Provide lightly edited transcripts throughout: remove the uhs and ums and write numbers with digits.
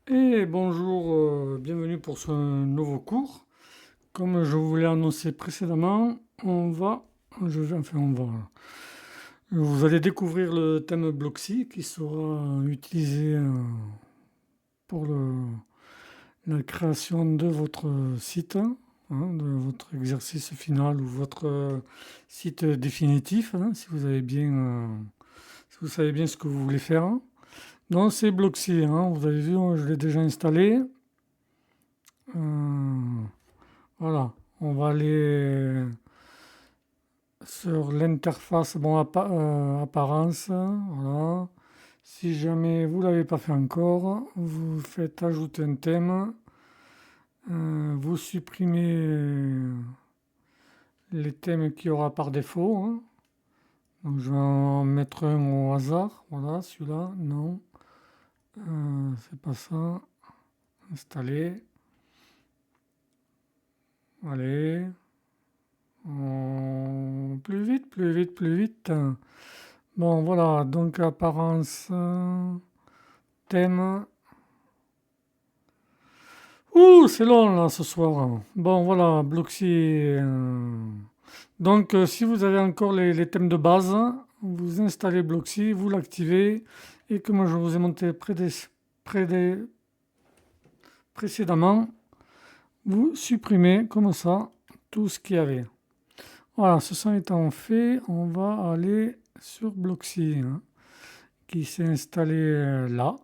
Et bonjour, bienvenue pour ce nouveau cours. Comme je vous l'ai annoncé précédemment, vous allez découvrir le thème Bloxy qui sera utilisé pour la création de votre site, de votre exercice final ou votre site définitif, si vous avez bien, si vous savez bien ce que vous voulez faire. Donc c'est Bloxy, vous avez vu, je l'ai déjà installé. Euh, Voilà, on va aller sur l'interface, bon, apparence, voilà. Si jamais vous ne l'avez pas fait encore, vous faites ajouter un thème, vous supprimez les thèmes qu'il y aura par défaut, hein. Donc je vais en mettre un au hasard, voilà, celui-là, non, c'est pas ça, installer, allez, plus vite, plus vite, plus vite. Bon, voilà, donc apparence, thème. Ouh, c'est long là ce soir. Bon, voilà, Bloxy. Donc, si vous avez encore les thèmes de base, vous installez Bloxy, vous l'activez, et comme je vous ai montré précédemment, vous supprimez comme ça tout ce qu'il y avait. Voilà, ce sont étant fait, on va aller sur Bloxy, qui s'est installé là.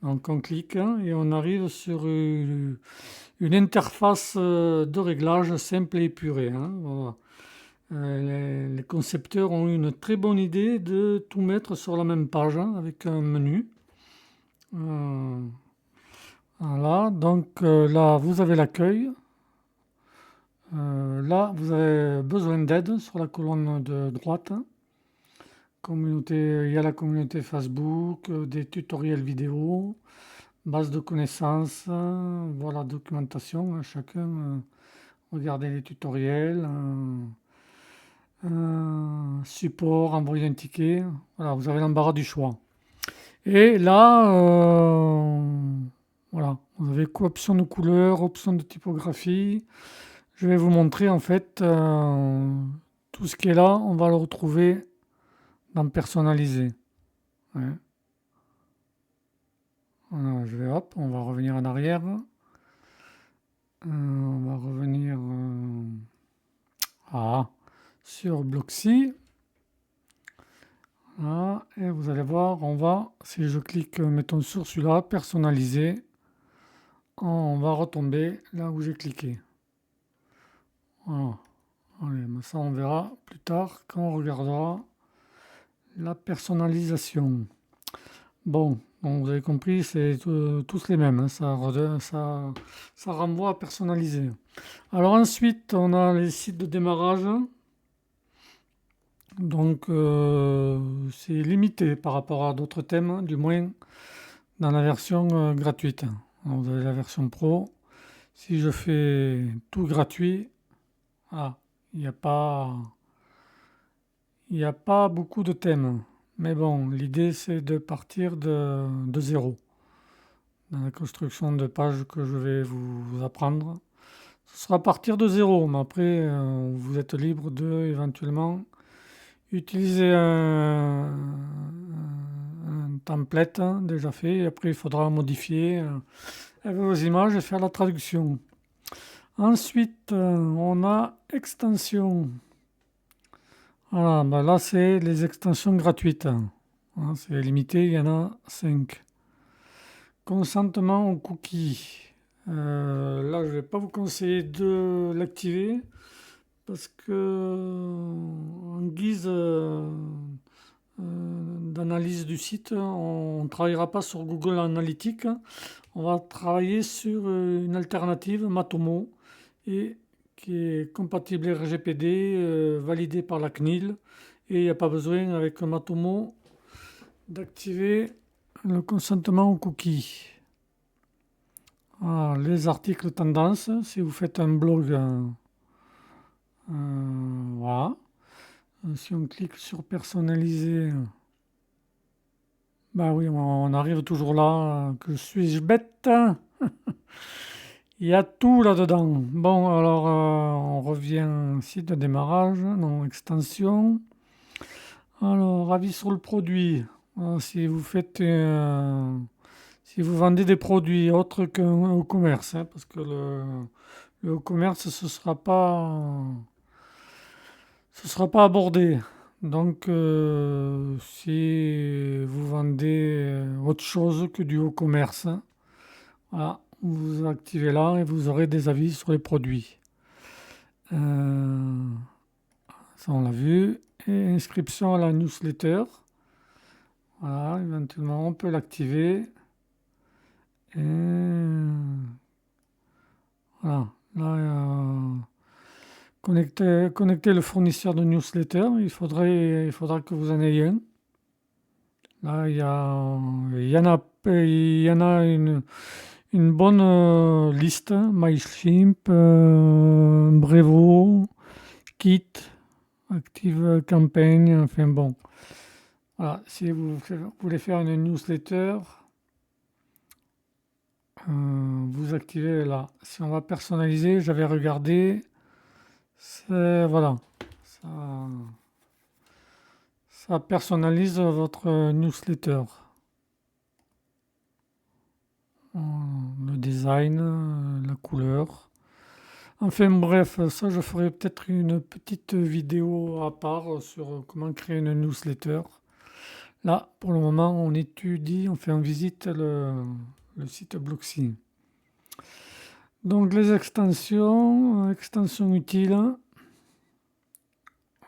Donc on clique et on arrive sur une interface de réglage simple et épurée, voilà. Les concepteurs ont eu une très bonne idée de tout mettre sur la même page, avec un menu. Euh, voilà, donc là vous avez l'accueil. Là vous avez besoin d'aide sur la colonne de droite. Communauté, il y a la communauté Facebook, des tutoriels vidéo, base de connaissances, voilà, documentation, chacun regardez les tutoriels, support, envoyer un ticket, voilà, vous avez l'embarras du choix. Et là, voilà, vous avez quoi, option de couleur, option de typographie. Je vais vous montrer en fait tout ce qui est là, on va le retrouver dans personnaliser. Ouais. Voilà, hop, on va revenir en arrière. On va revenir sur Bloxy. Voilà, et vous allez voir, si je clique, mettons sur celui-là, personnaliser, on va retomber là où j'ai cliqué. Voilà. Allez, mais ça on verra plus tard quand on regardera la personnalisation. Bon, donc vous avez compris, c'est tous les mêmes, ça renvoie à personnaliser. Alors ensuite, on a les sites de démarrage. Donc c'est limité par rapport à d'autres thèmes, du moins dans la version gratuite. Alors, vous avez la version pro. Si je fais tout gratuit, il n'y a pas, il n'y a pas beaucoup de thèmes. Mais bon, l'idée c'est de partir de zéro dans la construction de pages que je vais vous apprendre. Ce sera à partir de zéro, mais après vous êtes libre de éventuellement utiliser un template déjà fait. Et après, il faudra modifier avec vos images et faire la traduction. Ensuite, on a extensions. Voilà, bah là, c'est les extensions gratuites. Voilà, c'est limité, il y en a 5. Consentement aux cookies. Là, je ne vais pas vous conseiller de l'activer parce que, en guise d'analyse du site, on ne travaillera pas sur Google Analytics, on va travailler sur une alternative Matomo et qui est compatible RGPD, validé par la CNIL, et il n'y a pas besoin avec Matomo d'activer le consentement aux cookies. Voilà, les articles tendances, si vous faites un blog, voilà. Si on clique sur personnaliser, Bah oui, on arrive toujours là. Que suis-je bête? Il y a tout là-dedans. Bon, alors on revient site de démarrage, non, extension. Alors, avis sur le produit. Si vous faites, si vous vendez des produits autres qu'un e-commerce, hein, parce que le e-commerce, ce sera pas abordé. Donc, si vous vendez autre chose que du e-commerce, hein, voilà, vous activez là et vous aurez des avis sur les produits. Euh, Ça, on l'a vu. Et inscription à la newsletter. Voilà, éventuellement, on peut l'activer. Et voilà, là, connecter le fournisseur de newsletter. Il faudra que vous en ayez un. Là, il y en a une bonne liste. MailChimp, Brevo, Kit, Active Campaign, enfin bon. Voilà, si vous voulez faire une newsletter, vous activez là. Si on va personnaliser, j'avais regardé, voilà, ça, ça personnalise votre newsletter. Le design, la couleur. Enfin bref, ça je ferai peut-être une petite vidéo à part sur comment créer une newsletter. Là, pour le moment, on étudie, on fait en visite le site Blocksy. Donc les extensions utiles.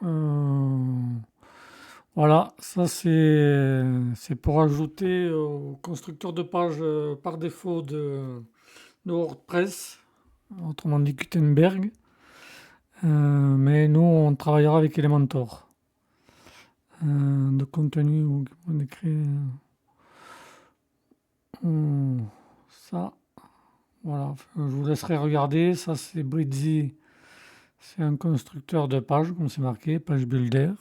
Euh, voilà, ça c'est pour ajouter au constructeur de page par défaut de WordPress, autrement dit Gutenberg. Mais nous, on travaillera avec Elementor. De contenu, on écrit ça. Voilà, je vous laisserai regarder. Ça, c'est Bridzy. C'est un constructeur de pages, comme c'est marqué, page builder.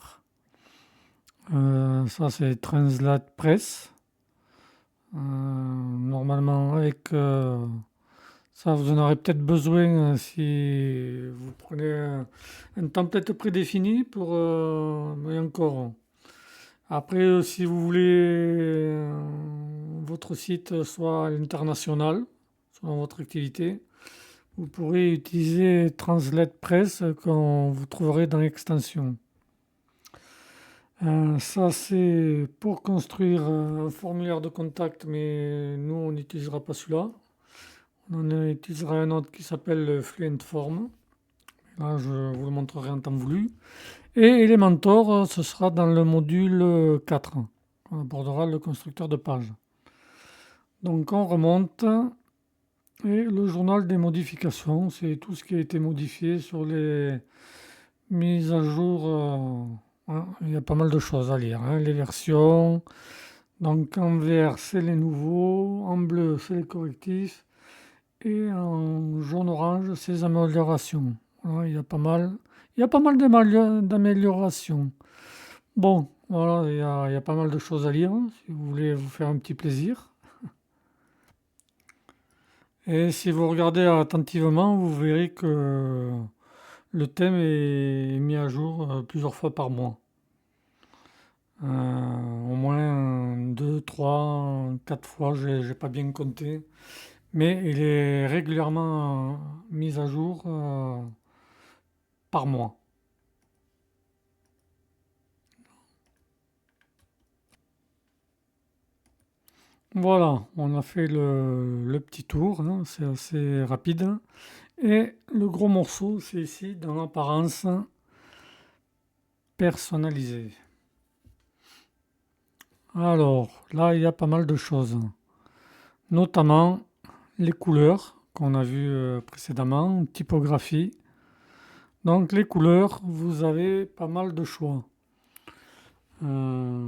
Ça, c'est Translate Press. Normalement, avec ça, vous en aurez peut-être besoin si vous prenez un template prédéfini pour. Mais encore. Après, si vous voulez votre site soit à l'international, selon votre activité, vous pourrez utiliser Translate Press que vous trouverez dans l'extension. Ça, c'est pour construire un formulaire de contact, mais nous, on n'utilisera pas celui-là. On en utilisera un autre qui s'appelle Fluent Form. Là, je vous le montrerai en temps voulu. Et Elementor, ce sera dans le module 4. On abordera le constructeur de page. Donc, on remonte. Et le journal des modifications, c'est tout ce qui a été modifié sur les mises à jour. Hein, il y a pas mal de choses à lire, hein, les versions. Donc en vert, c'est les nouveaux, en bleu, c'est les correctifs, et en jaune-orange, c'est les améliorations. Voilà, il y a pas mal d'améliorations. Bon, voilà, il y a pas mal de choses à lire, hein, si vous voulez vous faire un petit plaisir. Et si vous regardez attentivement, vous verrez que le thème est mis à jour plusieurs fois par mois. Au moins 2, 3, 4 fois, j'ai pas bien compté. Mais il est régulièrement mis à jour par mois. Voilà, on a fait le petit tour, hein, c'est assez rapide. Et le gros morceau, c'est ici dans l'apparence personnalisée. Alors, là, il y a pas mal de choses, notamment les couleurs qu'on a vues précédemment, typographie. Donc, les couleurs, vous avez pas mal de choix. Voilà.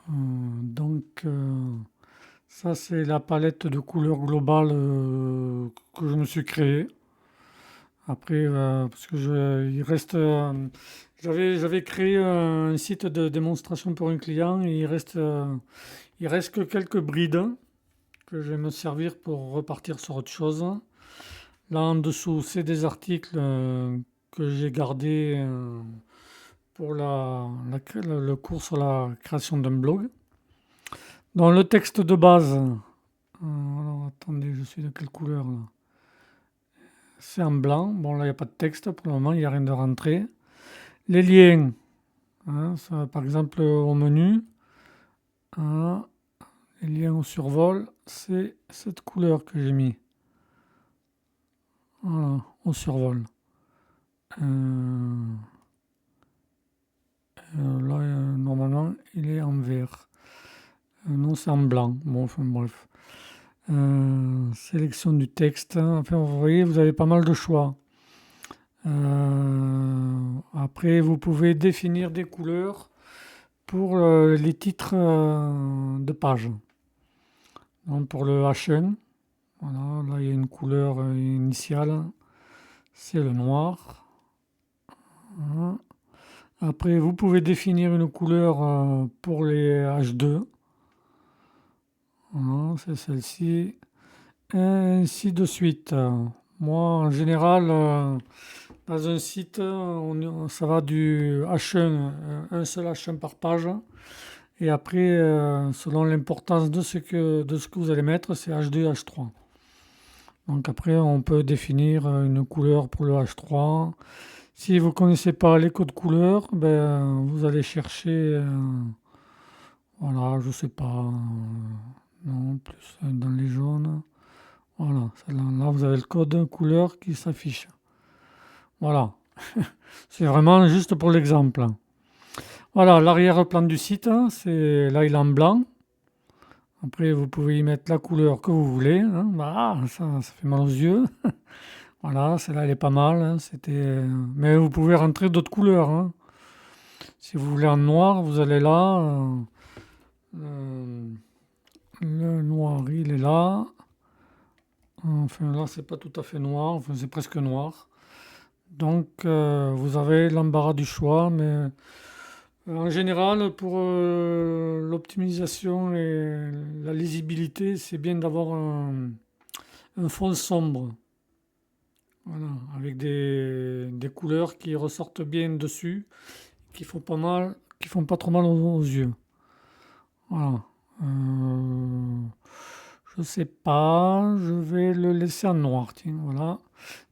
Donc, ça, c'est la palette de couleurs globale que je me suis créée. Après, parce que il reste, j'avais créé un site de démonstration pour un client et il reste que quelques brides que je vais me servir pour repartir sur autre chose. Là en dessous, c'est des articles que j'ai gardés pour le cours sur la création d'un blog. Dans le texte de base, alors attendez, je suis de quelle couleur là? C'est en blanc. Bon, là, il n'y a pas de texte pour le moment, il n'y a rien de rentré. Les liens, hein, ça, par exemple, au menu, hein, les liens au survol, c'est cette couleur que j'ai mis. Voilà, au survol. Là, normalement, il est en vert. Non, c'est en blanc. Bon, enfin, bref. Sélection du texte. Enfin, vous voyez, vous avez pas mal de choix. Après, vous pouvez définir des couleurs pour les titres de page. Donc, pour le H1, voilà, là, il y a une couleur initiale, c'est le noir. Voilà. Après, vous pouvez définir une couleur pour les H2. Voilà, c'est celle-ci. Et ainsi de suite. Moi, en général, dans un site, ça va du H1, un seul H1 par page. Et après, selon l'importance de ce que vous allez mettre, c'est H2, H3. Donc après, on peut définir une couleur pour le H3. Si vous ne connaissez pas les codes couleurs, ben, vous allez chercher, voilà, je sais pas, non, plus dans les jaunes. Voilà, là, vous avez le code couleur qui s'affiche. Voilà, c'est vraiment juste pour l'exemple. Voilà, l'arrière-plan du site, hein, là, il est en blanc. Après, vous pouvez y mettre la couleur que vous voulez, hein. Bah, ça fait mal aux yeux. Voilà, celle-là, elle est pas mal, hein. Mais vous pouvez rentrer d'autres couleurs, hein. Si vous voulez en noir, vous allez là. Euh, le noir, il est là. Enfin, là, c'est pas tout à fait noir. Enfin, c'est presque noir. Donc, vous avez l'embarras du choix. Mais en général, pour l'optimisation et la lisibilité, c'est bien d'avoir un fond sombre. Voilà, avec des couleurs qui ressortent bien dessus, qui font pas trop mal aux yeux. Voilà. Euh, je sais pas, je vais le laisser en noir, tiens, voilà.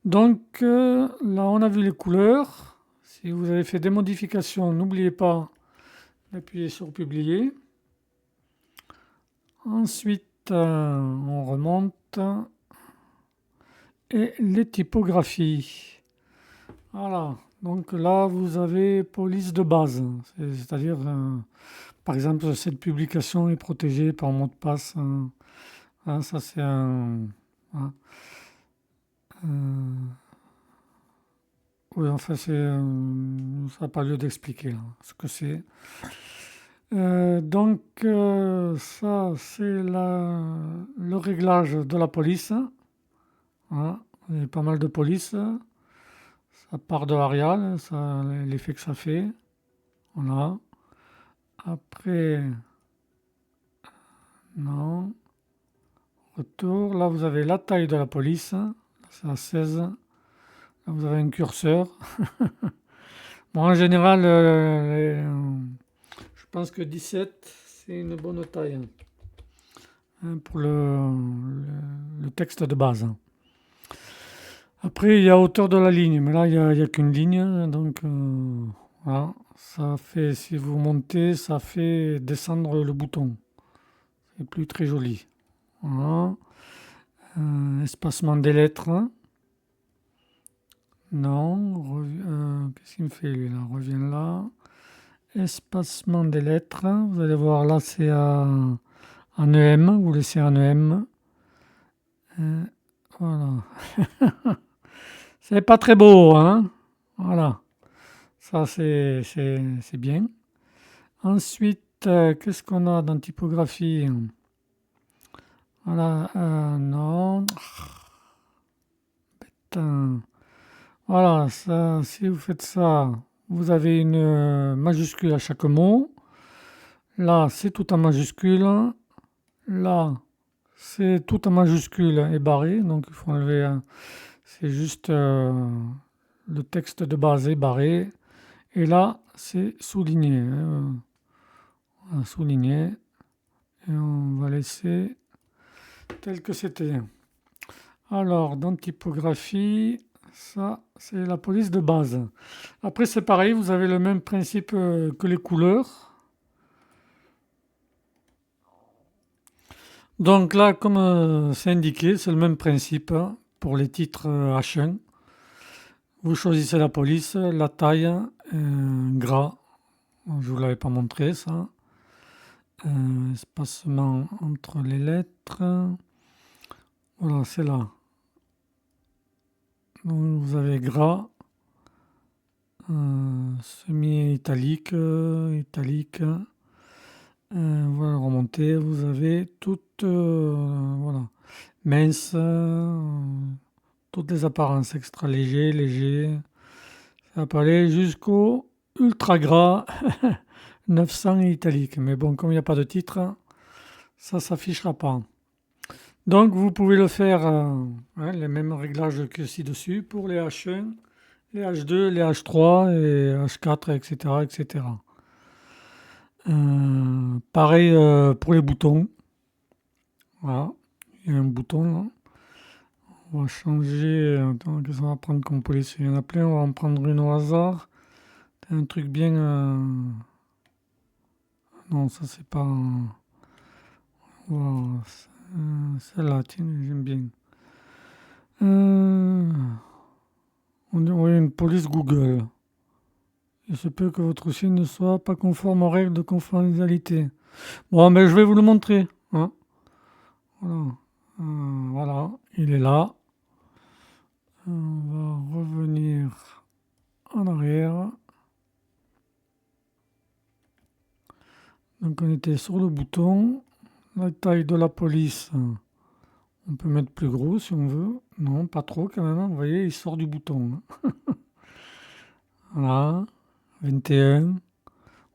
Donc là, on a vu les couleurs. Si vous avez fait des modifications, n'oubliez pas d'appuyer sur publier. Ensuite, on remonte et les typographies. Voilà. Donc là, vous avez police de base, c'est-à-dire, par exemple, cette publication est protégée par mot de passe. Ah, ça, c'est un. Ah, oui, enfin, ça n'a pas lieu d'expliquer là, ce que c'est. Donc, ça, c'est le réglage de la police. Voilà. Il y a pas mal de police. Ça part de Arial, ça, l'effet que ça fait. Voilà. Après, non. Retour. Là, vous avez la taille de la police. C'est à 16. Là, vous avez un curseur. Bon, en général, je pense que 17, c'est une bonne taille, hein, pour le texte de base. Après, il y a hauteur de la ligne, mais là, il y a qu'une ligne. Donc, voilà. Ça fait, si vous montez, ça fait descendre le bouton. C'est plus très joli. Voilà. Espacement des lettres. Non. Qu'est-ce qu'il me fait lui là? Reviens là. Espacement des lettres. Vous allez voir là, c'est en EM. Vous laissez en EM. Voilà. C'est pas très beau, hein? Voilà. Ça, c'est bien. Ensuite, qu'est-ce qu'on a dans typographie? Voilà. Non. Putain. Voilà, ça, si vous faites ça, vous avez une majuscule à chaque mot. Là, c'est tout en majuscule. Là, c'est tout en majuscule et barré. Donc, il faut enlever. C'est juste le texte de base est barré. Et là, c'est souligné. Souligné. Et on va laisser tel que c'était. Alors, dans typographie, ça, c'est la police de base. Après, c'est pareil, vous avez le même principe que les couleurs. Donc là, comme c'est indiqué, c'est le même principe hein, pour les titres H1. Vous choisissez la police, la taille, gras. Je ne vous l'avais pas montré, ça. Espacement entre les lettres. Voilà, c'est là. Donc vous avez gras, semi-italique, italique. Voilà, remonter, vous avez toutes, voilà, mince, toutes les apparences, extra léger, léger. Ça peut aller jusqu'au ultra gras, 900 italique. Mais bon, comme il n'y a pas de titre, ça s'affichera pas. Donc vous pouvez le faire, hein, les mêmes réglages que ci-dessus pour les H1, les H2, les H3 et H4, etc., etc. Pareil pour les boutons. Voilà, il y a un bouton là. On va changer. Attends, qu'est-ce qu'on va prendre comme police? Il y en a plein, on va en prendre une au hasard. Un truc bien. Non, ça c'est pas. Voilà, celle-là, tiens, j'aime bien. On dirait une police Google. Il se peut que votre site ne soit pas conforme aux règles de confidentialité. Bon, mais je vais vous le montrer. Hein. Voilà. Voilà, il est là. On va revenir en arrière. Donc on était sur le bouton. La taille de la police, on peut mettre plus gros si on veut. Non, pas trop quand même. Vous voyez, il sort du bouton. Voilà, 21.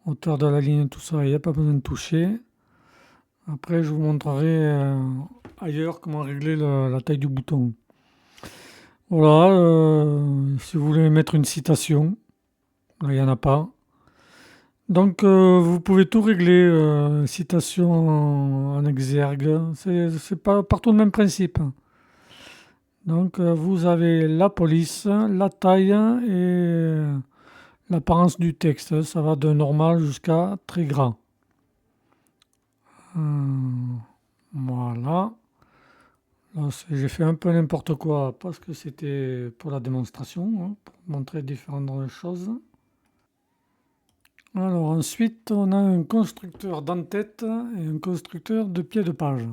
Hauteur de la ligne, tout ça, il n'y a pas besoin de toucher. Après, je vous montrerai ailleurs comment régler la taille du bouton. Voilà, si vous voulez mettre une citation, là, il n'y en a pas. Donc, vous pouvez tout régler, citation en exergue, c'est pas partout le même principe. Donc, vous avez la police, la taille et l'apparence du texte. Ça va de normal jusqu'à très gras. Voilà. Là, j'ai fait un peu n'importe quoi parce que c'était pour la démonstration, hein, pour montrer différentes choses. Alors ensuite, on a un constructeur d'en-tête et un constructeur de pied de page.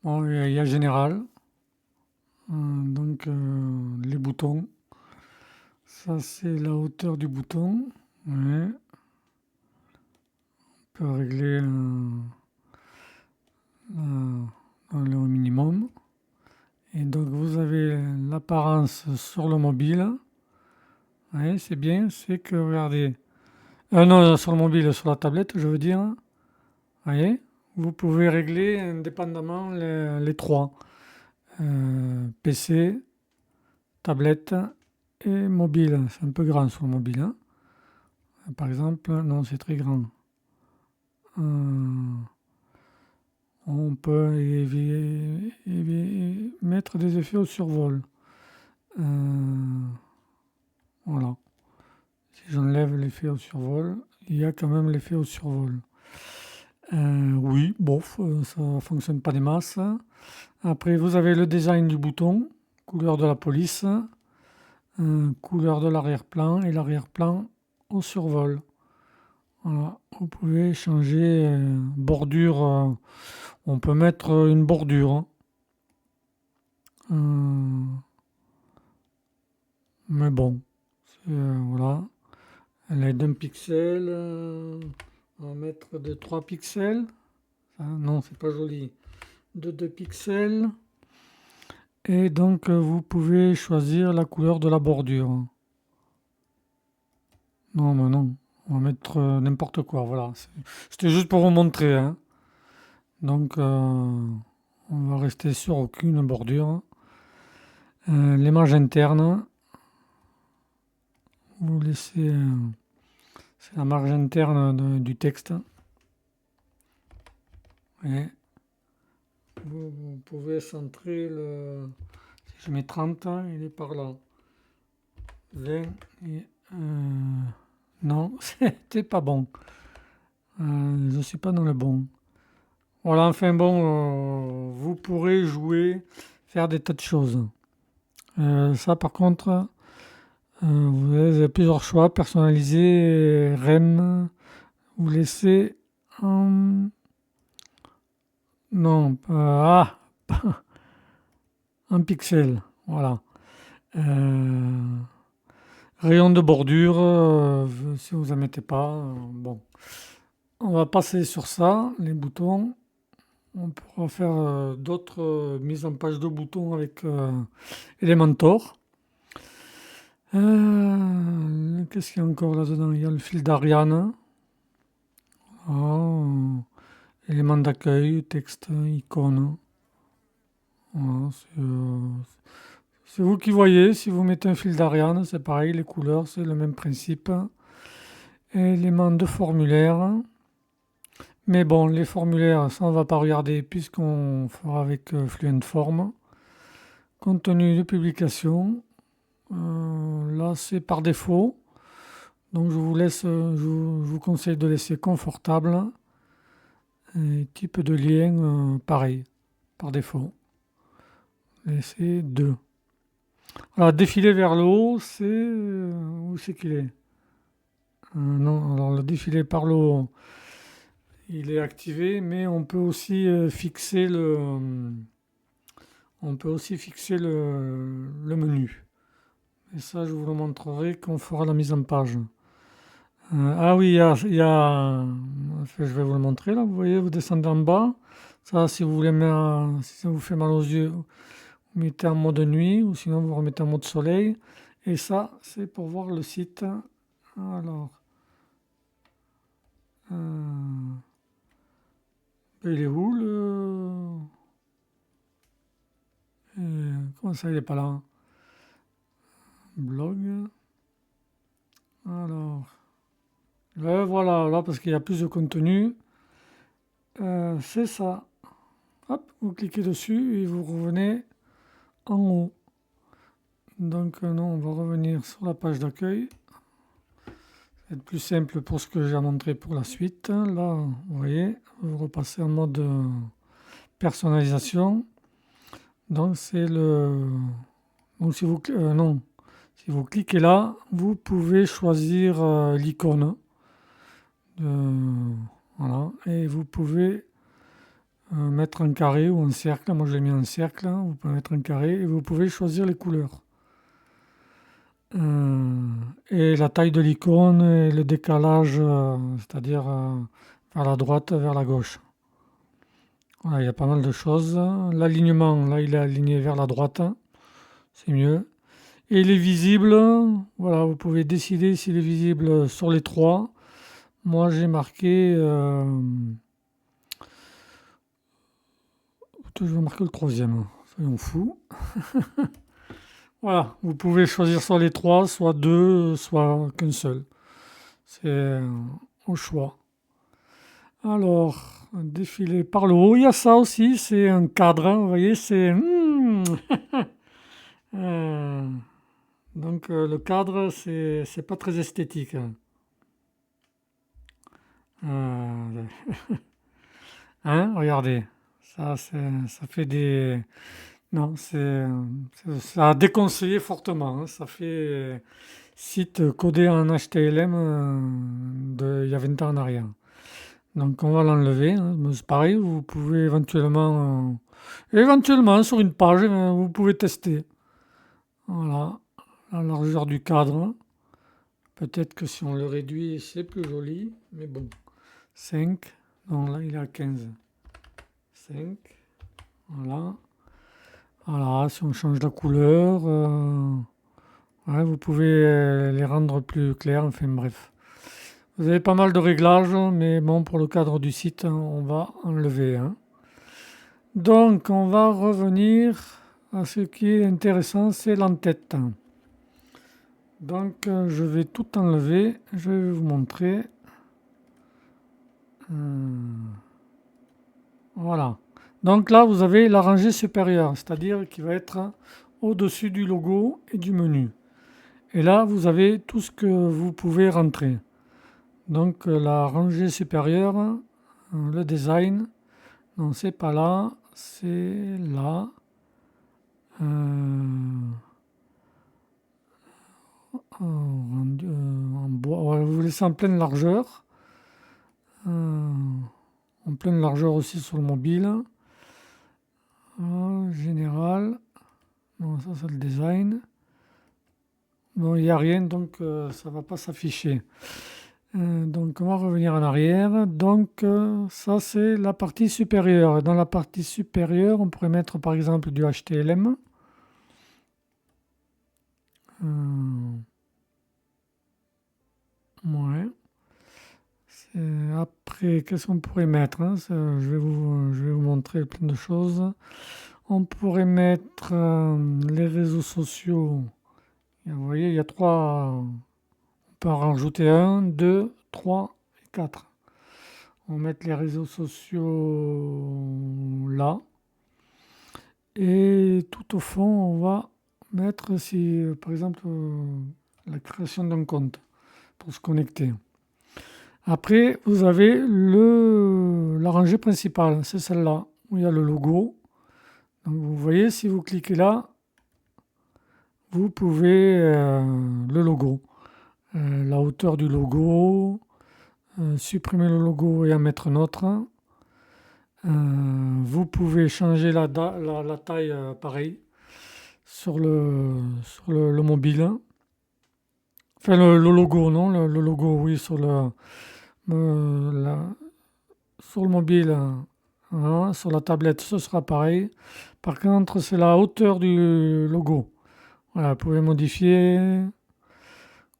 Bon, il y a général, donc les boutons. Ça, c'est la hauteur du bouton. Ouais. On peut régler le minimum. Et donc, vous avez l'apparence sur le mobile. Ouais, c'est bien, c'est que, regardez. Non, sur le mobile, sur la tablette, je veux dire. Vous voyez, vous pouvez régler indépendamment les trois. PC, tablette et mobile. C'est un peu grand sur le mobile. Hein. Par exemple, non, c'est très grand. On peut mettre des effets au survol. Voilà. Si j'enlève l'effet au survol, il y a quand même l'effet au survol. Oui, bof, ça fonctionne pas des masses. Après, vous avez le design du bouton, couleur de la police, couleur de l'arrière-plan et l'arrière-plan au survol. Voilà, vous pouvez changer bordure. On peut mettre une bordure. Mais bon, voilà. Elle est d'un pixel. On va mettre de 3 pixels. Non, c'est pas joli. De 2 pixels. Et donc vous pouvez choisir la couleur de la bordure. Non, mais non, on va mettre n'importe quoi, voilà. C'était juste pour vous montrer, hein. Donc on va rester sur aucune bordure. Les marges internes, vous laissez, c'est la marge interne du texte. Et vous pouvez centrer si je mets 30, il est par là. 20 et non, c'était pas bon. Je ne suis pas dans le bon. Voilà, enfin bon, vous pourrez jouer, faire des tas de choses. Ça par contre, vous avez plusieurs choix, personnaliser, REM, vous laissez en... Non, un pixel, voilà. Rayon de bordure, si vous n'en mettez pas, bon. On va passer sur ça, les boutons. On pourra faire d'autres mises en page de boutons avec Elementor. Qu'est-ce qu'il y a encore là-dedans? Il y a le fil d'Ariane. Éléments d'accueil, texte, icône. Voilà, c'est vous qui voyez. Si vous mettez un fil d'Ariane, c'est pareil, les couleurs, c'est le même principe. Éléments de formulaire. Mais bon, les formulaires, ça on va pas regarder puisqu'on fera avec Fluentform. Contenu de publication. Là, c'est par défaut. Donc je vous conseille de laisser confortable. Et type de lien, pareil, par défaut. Laissez 2. Alors, défiler vers le haut, c'est... où c'est qu'il est? Non, alors le défilé par le haut, il est activé, mais on peut aussi fixer le menu. Et ça, je vous le montrerai quand on fera la mise en page. Ah oui, je vais vous le montrer là. Vous voyez, vous descendez en bas. Ça, si vous voulez si ça vous fait mal aux yeux, vous mettez en mode nuit ou sinon vous remettez en mode soleil. Et ça, c'est pour voir le site. Alors, il est où comment ça, il n'est pas là? Blog. Alors, voilà, là, parce qu'il y a plus de contenu. C'est ça. Hop, vous cliquez dessus et vous revenez en haut. Donc, non, on va revenir sur la page d'accueil. Ça va être plus simple pour ce que j'ai à montrer pour la suite. Là, vous voyez, vous repassez en mode personnalisation. Donc, c'est le. Donc, si vous cliquez là, vous pouvez choisir l'icône. Voilà, et vous pouvez mettre un carré ou un cercle. Moi, je l'ai mis en cercle. Vous pouvez mettre un carré et vous pouvez choisir les couleurs. Et la taille de l'icône et le décalage, c'est-à-dire vers la droite, vers la gauche. Voilà, il y a pas mal de choses. L'alignement, là, il est aligné vers la droite. C'est mieux. Et il est visible. Voilà, vous pouvez décider s'il est visible sur les trois. Moi, j'ai marqué... je vais marquer le troisième. Soyons fous. Voilà, vous pouvez choisir soit les trois, soit deux, soit qu'un seul. C'est au choix. Alors, un défilé par le haut, il y a ça aussi, c'est un cadre, hein, vous voyez, c'est... donc le cadre, c'est pas très esthétique, hein. Hein, regardez, ça fait des... Non, ça a déconseillé fortement, hein. Ça fait site codé en HTML il y a 20 ans en arrière. Donc on va l'enlever, hein. C'est pareil, vous pouvez éventuellement sur une page, vous pouvez tester. Voilà, la largeur du cadre. Peut-être que si on le réduit, c'est plus joli, mais bon. 5, non là il est à 15. 5, voilà. Voilà, si on change la couleur, ouais, vous pouvez les rendre plus clairs, enfin bref. Vous avez pas mal de réglages, mais bon, pour le cadre du site, on va enlever, hein. Donc, on va revenir à ce qui est intéressant, c'est l'entête. Donc, je vais tout enlever, je vais vous montrer. Voilà. Donc là, vous avez la rangée supérieure, c'est-à-dire qui va être au-dessus du logo et du menu. Et là, vous avez tout ce que vous pouvez rentrer. Donc la rangée supérieure, le design, non, c'est pas là, c'est là. En bois, on va vous laisser en pleine largeur. En pleine largeur aussi sur le mobile. Général. Non, ça c'est le design. Bon, il n'y a rien, donc ça ne va pas s'afficher. Donc on va revenir en arrière. Donc ça c'est la partie supérieure. Dans la partie supérieure, on pourrait mettre par exemple du HTML. Ouais. Après, qu'est-ce qu'on pourrait mettre, hein, je vais vous montrer plein de choses. On pourrait mettre les réseaux sociaux. Vous voyez, il y a trois. On peut en rajouter un, deux, trois et quatre. On va mettre les réseaux sociaux là. Et tout au fond, on va mettre, si, par exemple, la création d'un compte pour se connecter. Après, vous avez la rangée principale, c'est celle-là, où il y a le logo. Donc vous voyez, si vous cliquez là, vous pouvez le logo, la hauteur du logo, supprimer le logo et en mettre un autre. Vous pouvez changer la taille, pareil, sur le mobile. Enfin, le logo, non, le logo, oui, sur le mobile, hein, sur la tablette, ce sera pareil. Par contre, c'est la hauteur du logo. Voilà, vous pouvez modifier,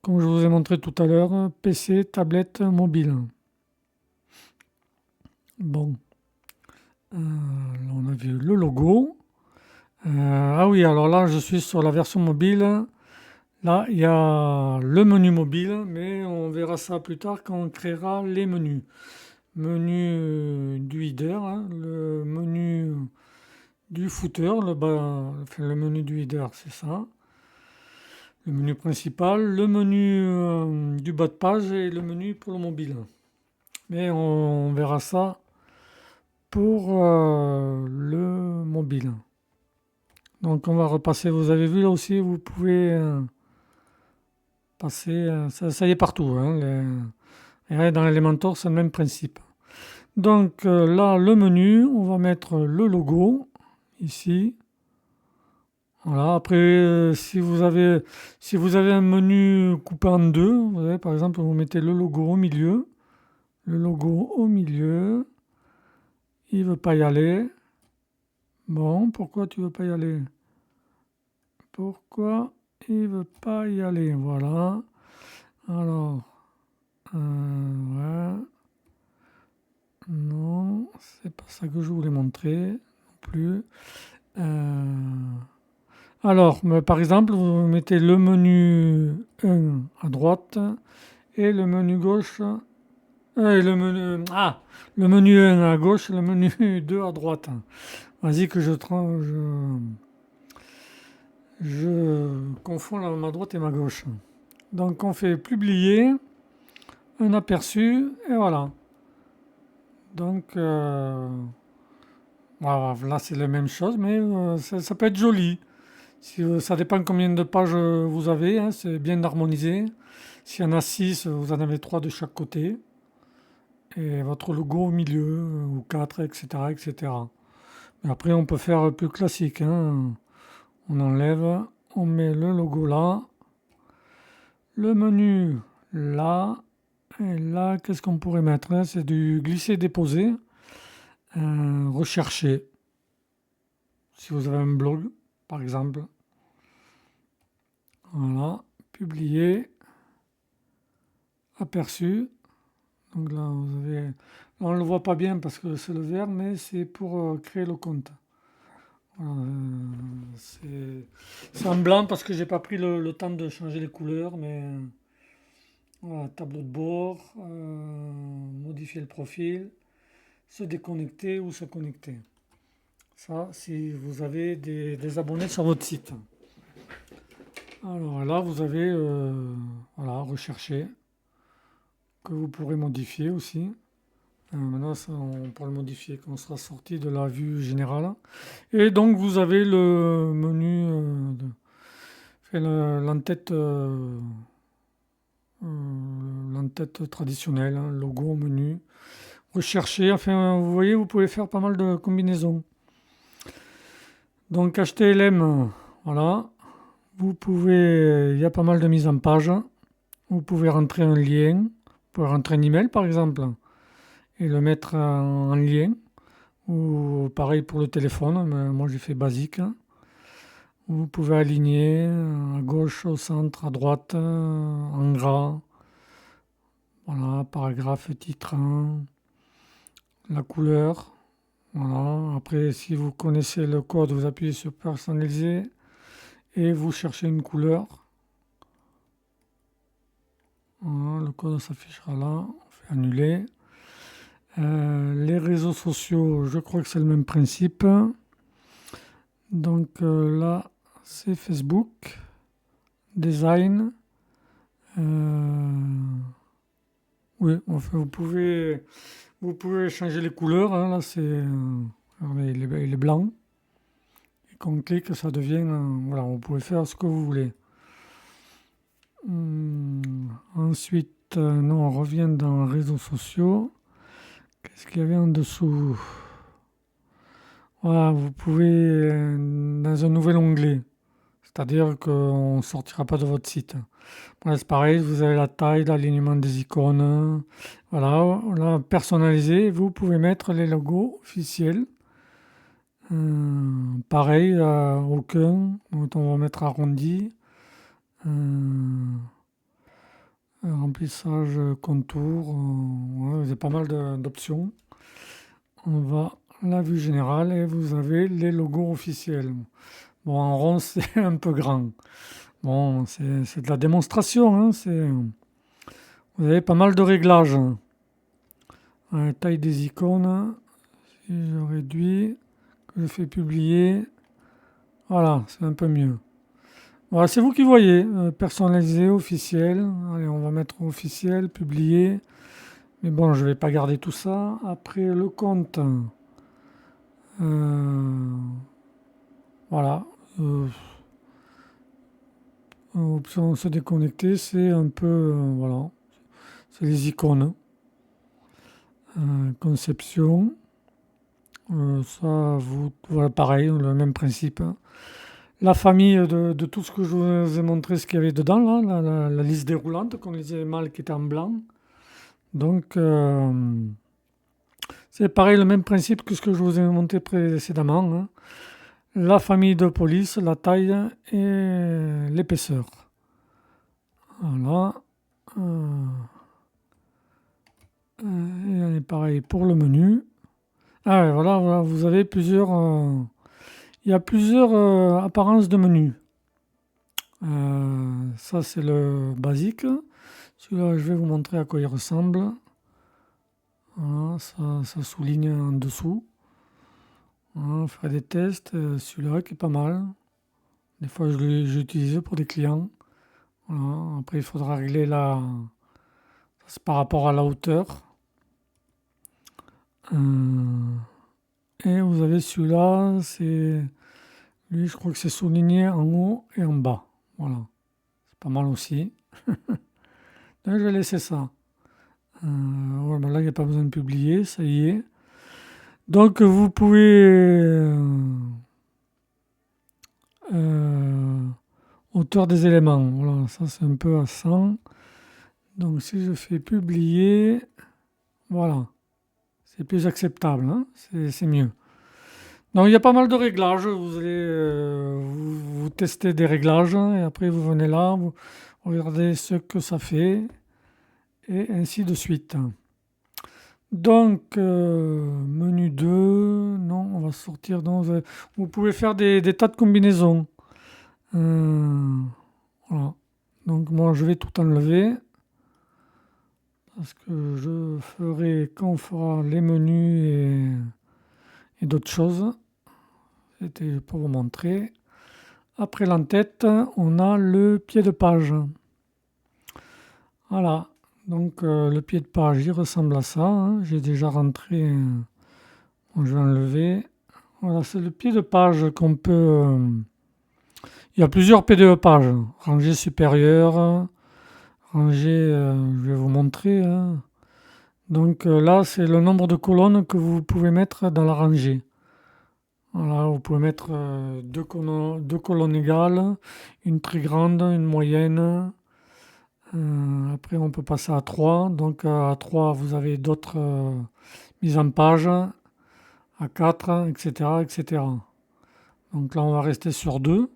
comme je vous ai montré tout à l'heure, PC, tablette, mobile. Bon, là, on a vu le logo. Ah oui, alors là, je suis sur la version mobile. Là, il y a le menu mobile, mais on verra ça plus tard quand on créera les menus. Menu du header, hein, le menu du footer, enfin, le menu du header, c'est ça. Le menu principal, le menu du bas de page et le menu pour le mobile. Mais on verra ça pour le mobile. Donc on va repasser, vous avez vu là aussi, vous pouvez passer, ça y est partout, hein, et dans Elementor, c'est le même principe. Donc là, le menu, on va mettre le logo, ici. Voilà, après, si vous avez un menu coupé en deux, vous avez, par exemple, vous mettez le logo au milieu. Le logo au milieu. Il veut pas y aller. Bon, pourquoi tu veux pas y aller? Pourquoi il veut pas y aller? Voilà. Alors, ouais. Non, c'est pas ça que je voulais montrer non plus. Alors, par exemple, vous mettez le menu 1 à droite et le menu gauche. Le menu 1 à gauche et le menu 2 à droite. Vas-y que je confonds ma droite et ma gauche. Donc on fait publier, un aperçu, et voilà. Donc voilà, là c'est la même chose, mais ça peut être joli. Ça dépend combien de pages vous avez, hein, c'est bien harmonisé. S'il y en a 6, vous en avez 3 de chaque côté. Et votre logo au milieu, ou 4, etc., etc. Mais après, on peut faire plus classique, hein. On enlève, on met le logo là, le menu là, et là, qu'est-ce qu'on pourrait mettre, hein? C'est du glisser-déposer, rechercher. si vous avez un blog, par exemple. Voilà, publier, aperçu. Donc là, vous avez... Là, on ne le voit pas bien parce que c'est le vert, mais c'est pour créer le compte. Voilà, c'est en blanc parce que j'ai pas pris le temps de changer les couleurs, mais voilà, tableau de bord, modifier le profil, se déconnecter ou se connecter. Ça, si vous avez des abonnés sur votre site. Alors là, vous avez voilà, rechercher, que vous pourrez modifier aussi. Maintenant, ça, on pourra le modifier quand on sera sorti de la vue générale. Et donc, vous avez le menu, l'entête traditionnelle, hein, logo, menu, rechercher. Enfin, vous voyez, vous pouvez faire pas mal de combinaisons. Donc, HTML, voilà. Vous pouvez, il y a pas mal de mise en page. Vous pouvez rentrer un lien. Vous pouvez rentrer un email, par exemple, et le mettre en lien. Ou pareil pour le téléphone, mais moi j'ai fait basique. Vous pouvez aligner à gauche, au centre, à droite, en gras. Voilà, paragraphe, titre, la couleur. Voilà. Après, si vous connaissez le code, vous appuyez sur personnaliser et vous cherchez une couleur. Voilà, le code s'affichera là. On fait annuler. Les réseaux sociaux, je crois que c'est le même principe. Donc là, c'est Facebook, design. Oui, enfin, vous pouvez changer les couleurs. Hein, là, c'est il est blanc. Et quand on clique, ça devient. Voilà, vous pouvez faire ce que vous voulez. Ensuite, nous, on revient dans réseaux sociaux. Qu'est-ce qu'il y avait en dessous? Voilà, vous pouvez dans un nouvel onglet. C'est-à-dire qu'on ne sortira pas de votre site. Voilà, c'est pareil, vous avez la taille, l'alignement des icônes. Voilà, là, personnalisé, vous pouvez mettre les logos officiels. Pareil, aucun, donc on va mettre arrondi. Remplissage, contour, ouais, c'est pas mal d'options. On va à la vue générale et vous avez les logos officiels. Bon, en rond, c'est un peu grand. Bon, c'est de la démonstration, hein, vous avez pas mal de réglages. La taille des icônes, si je réduis, que je fais publier, voilà, c'est un peu mieux. Voilà, c'est vous qui voyez, personnalisé, officiel. Allez, on va mettre officiel, publier. Mais bon, je vais pas garder tout ça. Après, le compte, voilà. Option se déconnecter, c'est un peu, voilà, c'est les icônes. Conception, ça, voilà, pareil, le même principe. La famille de tout ce que je vous ai montré, ce qu'il y avait dedans, là, la liste déroulante, qu'on disait mal, qui était en blanc. Donc, c'est pareil, le même principe que ce que je vous ai montré précédemment, hein. La famille de police, la taille et l'épaisseur. Voilà. Et pareil pour le menu. Ah ouais, voilà, voilà, vous avez plusieurs. Il y a plusieurs apparences de menu. Ça, c'est le basique. Celui-là, je vais vous montrer à quoi il ressemble. Voilà, ça souligne en dessous. Voilà, on fera des tests. Celui-là qui est pas mal. Des fois, je l'utilise pour des clients. Voilà. Après, il faudra régler c'est par rapport à la hauteur. Et vous avez celui-là, lui, je crois que c'est souligné en haut et en bas. Voilà. C'est pas mal aussi. Donc, je vais laisser ça. Ouais, ben là, il n'y a pas besoin de publier, ça y est. Donc, vous pouvez hauteur des éléments. Voilà, ça c'est un peu à 100. Donc, si je fais publier, voilà, c'est plus acceptable, hein, c'est mieux. Donc il y a pas mal de réglages. Vous allez vous testez des réglages et après vous venez là, vous regardez ce que ça fait et ainsi de suite. Donc menu 2, non, on va sortir dans... Vous pouvez faire des tas de combinaisons. Voilà. Donc moi je vais tout enlever parce que je ferai quand on fera les menus et d'autres choses. C'était pour vous montrer. Après l'entête, on a le pied de page. Voilà. Donc le pied de page, il ressemble à ça, hein. J'ai déjà rentré. Bon, je vais enlever. Voilà, c'est le pied de page qu'on peut. Il y a plusieurs pieds de page. Rangée supérieure, rangée. Je vais vous montrer, hein. Donc là, c'est le nombre de colonnes que vous pouvez mettre dans la rangée. Voilà, vous pouvez mettre deux colonnes égales, une très grande, une moyenne. Après, on peut passer à 3. Donc à 3, vous avez d'autres mises en page, à 4, etc., etc. Donc là, on va rester sur 2.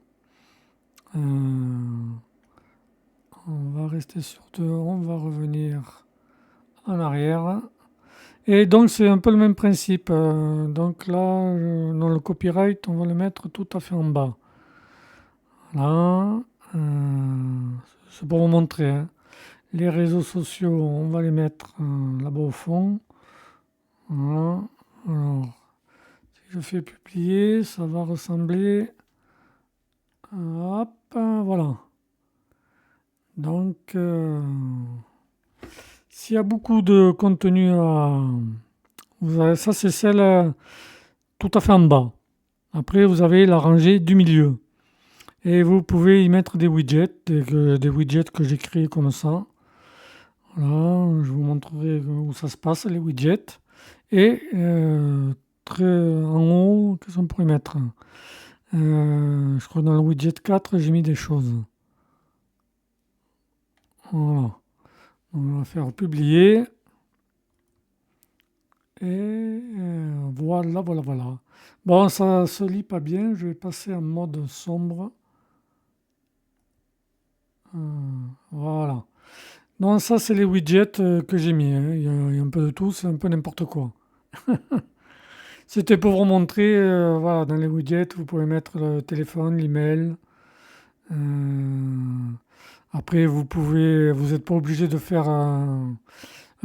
On va rester sur 2. On va revenir en arrière. Et donc, c'est un peu le même principe. Donc là, dans le copyright, on va le mettre tout à fait en bas. Voilà. C'est pour vous montrer, hein. Les réseaux sociaux, on va les mettre là-bas au fond. Voilà. Alors, si je fais publier, ça va ressembler. Hop, voilà. Donc, s'il y a beaucoup de contenu ça c'est celle tout à fait en bas. Après, vous avez la rangée du milieu. Et vous pouvez y mettre des widgets, des widgets que j'ai créés comme ça. Voilà, je vous montrerai où ça se passe, les widgets. Et très en haut, qu'est-ce qu'on pourrait mettre? Je crois que dans le widget 4, j'ai mis des choses. Voilà. On va faire publier. Et voilà, voilà, voilà. Bon, ça se lit pas bien. Je vais passer en mode sombre. Voilà. Donc ça, c'est les widgets que j'ai mis, hein. Il y a un peu de tout, c'est un peu n'importe quoi. C'était pour vous montrer, voilà, dans les widgets, vous pouvez mettre le téléphone, l'email. Après, vous n'êtes pas obligé de faire un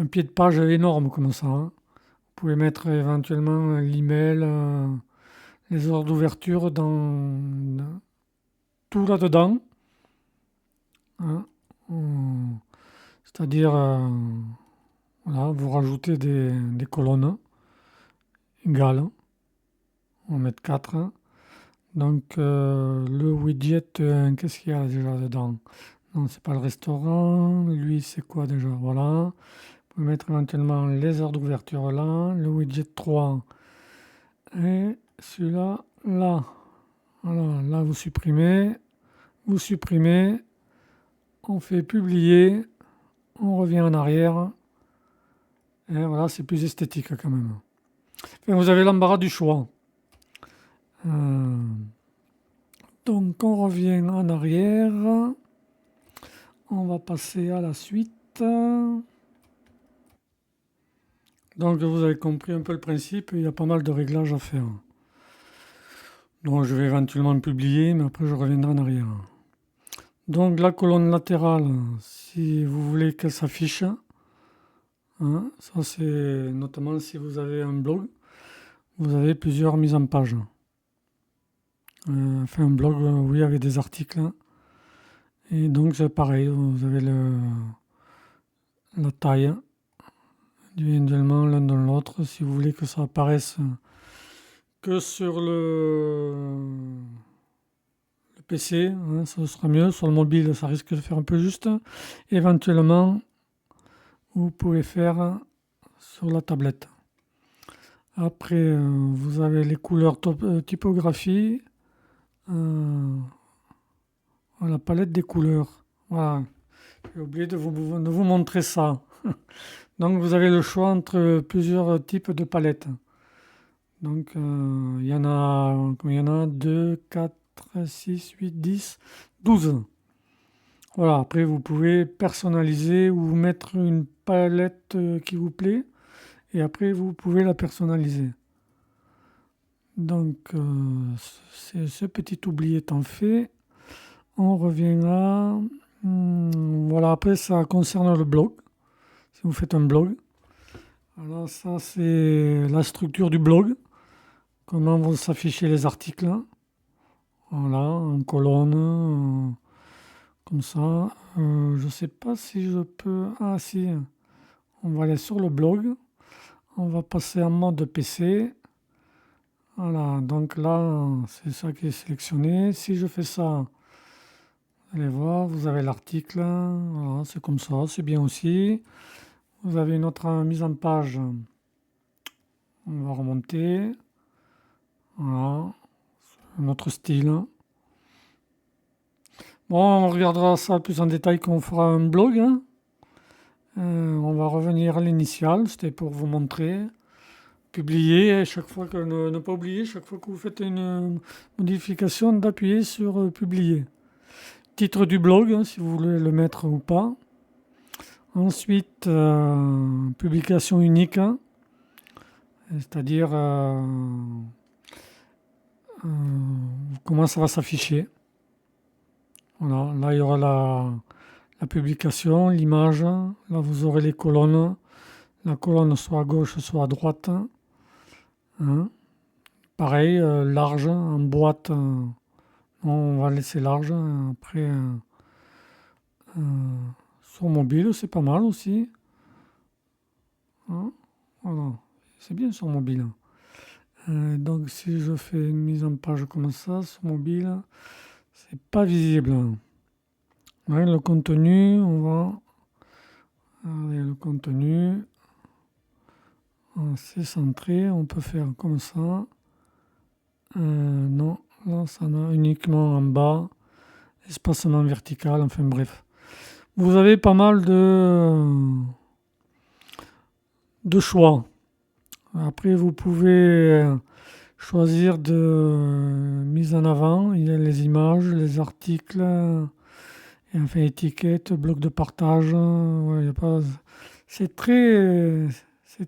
pied de page énorme comme ça, hein. Vous pouvez mettre éventuellement l'email, les heures d'ouverture tout là-dedans, hein. C'est-à-dire, voilà, vous rajoutez des colonnes égales. On va mettre 4. Donc, le widget, qu'est-ce qu'il y a déjà dedans? Non, c'est pas le restaurant. Lui, c'est quoi déjà? Voilà. Vous pouvez mettre éventuellement les heures d'ouverture là. Le widget 3. Et celui-là, là. Voilà, là, vous supprimez. Vous supprimez. On fait publier. On revient en arrière. Et voilà, c'est plus esthétique quand même. Enfin, vous avez l'embarras du choix. Donc on revient en arrière. On va passer à la suite. Donc vous avez compris un peu le principe. Il y a pas mal de réglages à faire. Donc je vais éventuellement publier, mais après je reviendrai en arrière. Donc la colonne latérale, si vous voulez qu'elle s'affiche, hein, ça c'est notamment si vous avez un blog, vous avez plusieurs mises en page. Enfin un blog, oui, avec des articles. Et donc c'est pareil, vous avez la taille individuellement l'un dans l'autre. Si vous voulez que ça apparaisse que sur le PC, hein, ça sera mieux. Sur le mobile, ça risque de faire un peu juste. Éventuellement, vous pouvez faire sur la tablette. Après, vous avez les couleurs typographie. La palette des couleurs. Voilà. J'ai oublié de vous montrer ça. Donc vous avez le choix entre plusieurs types de palettes. Donc il y en a, combien il y en a 2, 4, 6, 8, 10, 12. Voilà, après vous pouvez personnaliser ou mettre une palette qui vous plaît et après vous pouvez la personnaliser. Donc ce petit oubli étant fait, on revient là. Voilà, après ça concerne le blog. Si vous faites un blog, alors ça c'est la structure du blog. Comment vont s'afficher les articles. Voilà, en colonne, comme ça. Je ne sais pas si je peux. Ah si, on va aller sur le blog. On va passer en mode PC. Voilà, donc là, c'est ça qui est sélectionné. Si je fais ça, vous allez voir, vous avez l'article. Voilà, c'est comme ça, c'est bien aussi. Vous avez une autre mise en page. On va remonter. Voilà, un autre style. Bon, on regardera ça plus en détail quand on fera un blog, hein. On va revenir à l'initial, c'était pour vous montrer. Publier, chaque fois que ne pas oublier, chaque fois que vous faites une modification, d'appuyer sur publier. Titre du blog, hein, si vous voulez le mettre ou pas. Ensuite, publication unique, hein, c'est-à-dire comment ça va s'afficher. Voilà, là il y aura la publication, l'image, là vous aurez les colonnes, la colonne soit à gauche, soit à droite. Hein. Pareil, large, en boîte, on va laisser large, après sur mobile, c'est pas mal aussi. Hein. Voilà, c'est bien sur mobile. Donc si je fais une mise en page comme ça, sur mobile, c'est pas visible. Ouais, le contenu, on va... Allez, le contenu, c'est centré, on peut faire comme ça. Non, là ça en a uniquement en bas, espacement vertical, enfin bref. Vous avez pas mal de choix. Après, vous pouvez choisir de mise en avant. Il y a les images, les articles, et enfin étiquettes, blocs de partage. Ouais, il y a pas... c'est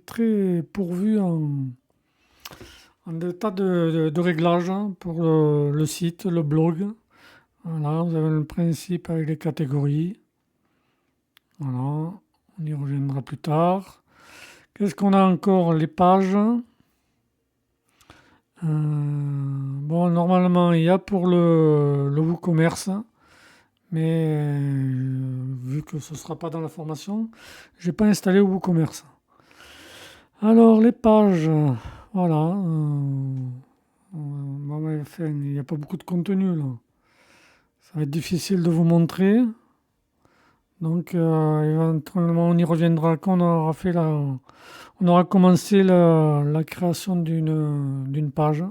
très pourvu en des tas de réglages, hein, pour le site, le blog. Voilà, vous avez le principe avec les catégories. Voilà, on y reviendra plus tard. Qu'est-ce qu'on a encore? Les pages. Bon, normalement, il y a pour le WooCommerce, mais vu que ce ne sera pas dans la formation, je n'ai pas installé WooCommerce. Alors, les pages, voilà. Bon, enfin, il n'y a pas beaucoup de contenu là. Ça va être difficile de vous montrer. Donc, éventuellement, on y reviendra quand on aura commencé la création d'une page.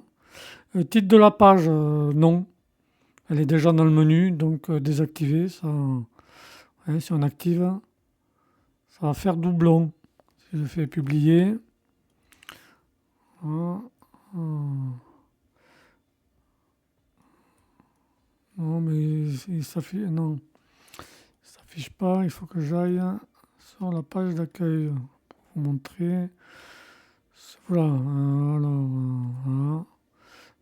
Titre de la page, non. Elle est déjà dans le menu, donc désactiver. Ça, ouais, si on active, ça va faire doublon. Si je fais publier. Voilà. Non, mais il s'affiche. Non. S'affiche pas, il faut que j'aille sur la page d'accueil pour vous montrer. Voilà, voilà.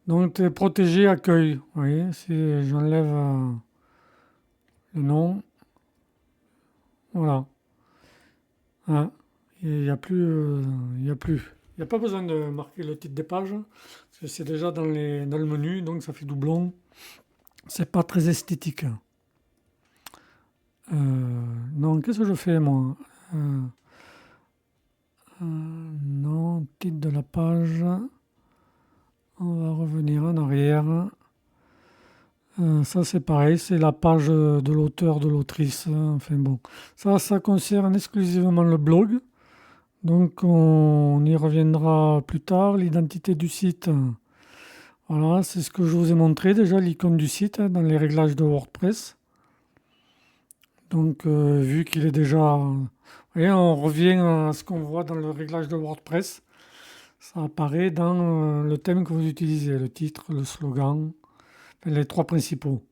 Donc protégé accueil, vous voyez, si j'enlève le nom, voilà. Hein, il n'y a plus, il y a plus. Il n'y a pas besoin de marquer le titre des pages, parce que c'est déjà dans le menu, donc ça fait doublon. C'est pas très esthétique. Non, qu'est-ce que je fais moi? Non, titre de la page. On va revenir en arrière. Ça c'est pareil, c'est la page de l'auteur, de l'autrice. Enfin bon, ça concerne exclusivement le blog. Donc on y reviendra plus tard. L'identité du site, voilà, c'est ce que je vous ai montré déjà, l'icône du site, dans les réglages de WordPress. Donc vu qu'il est déjà... Vous voyez, on revient à ce qu'on voit dans le réglage de WordPress. ça apparaît dans le thème que vous utilisez, le titre, le slogan, enfin, les trois principaux.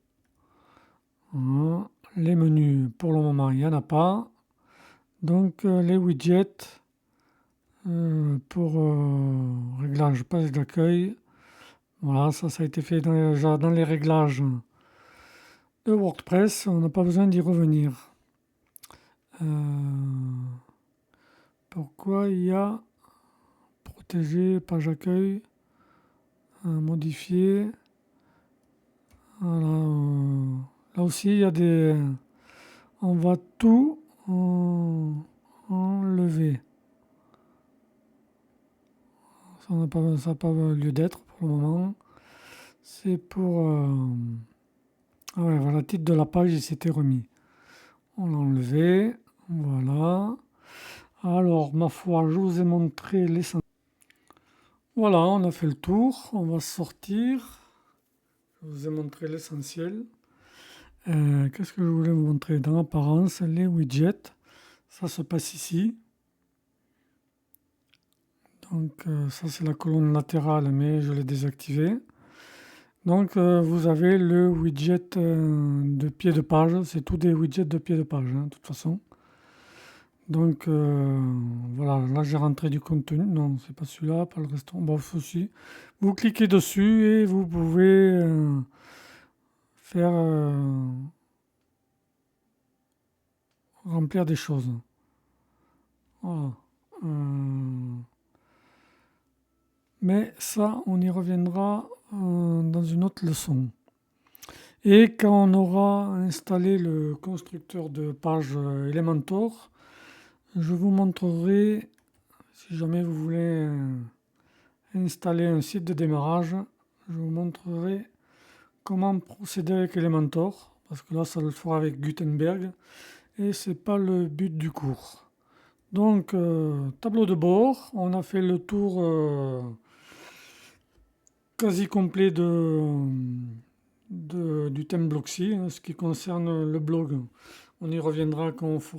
Voilà. Les menus, pour le moment, il n'y en a pas. Donc les widgets pour réglage page d'accueil. Voilà, ça a été fait déjà dans les réglages de WordPress. On n'a pas besoin d'y revenir. Pourquoi il y a protéger, page accueil, modifier. Voilà, là aussi, il y a des. On va tout enlever. Ça n'a pas lieu d'être pour le moment. C'est pour. Ah ouais, voilà, le titre de la page, il s'était remis. On l'a enlevé. Voilà. Alors, ma foi, je vous ai montré l'essentiel. Voilà, on a fait le tour. On va sortir. Je vous ai montré l'essentiel. Qu'est-ce que je voulais vous montrer? Dans l'apparence, les widgets. Ça se passe ici. Donc ça c'est la colonne latérale, mais je l'ai désactivée. Donc vous avez le widget de pied de page. C'est tous des widgets de pied de page, hein, de toute façon. Donc voilà, là j'ai rentré du contenu. Non, c'est pas celui-là, pas le restaurant. Bon, aussi. Vous cliquez dessus et vous pouvez faire remplir des choses. Voilà. Mais ça, on y reviendra dans une autre leçon. Et quand on aura installé le constructeur de page Elementor, je vous montrerai, si jamais vous voulez installer un site de démarrage, je vous montrerai comment procéder avec Elementor, parce que là ça le fera avec Gutenberg, et c'est pas le but du cours. Donc tableau de bord, on a fait le tour quasi complet du thème Blocksy, hein, ce qui concerne le blog. On y reviendra quand je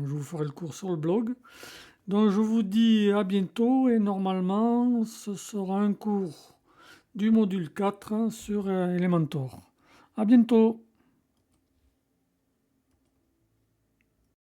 vous ferai le cours sur le blog. Donc je vous dis à bientôt et normalement ce sera un cours du module 4 sur Elementor. À bientôt.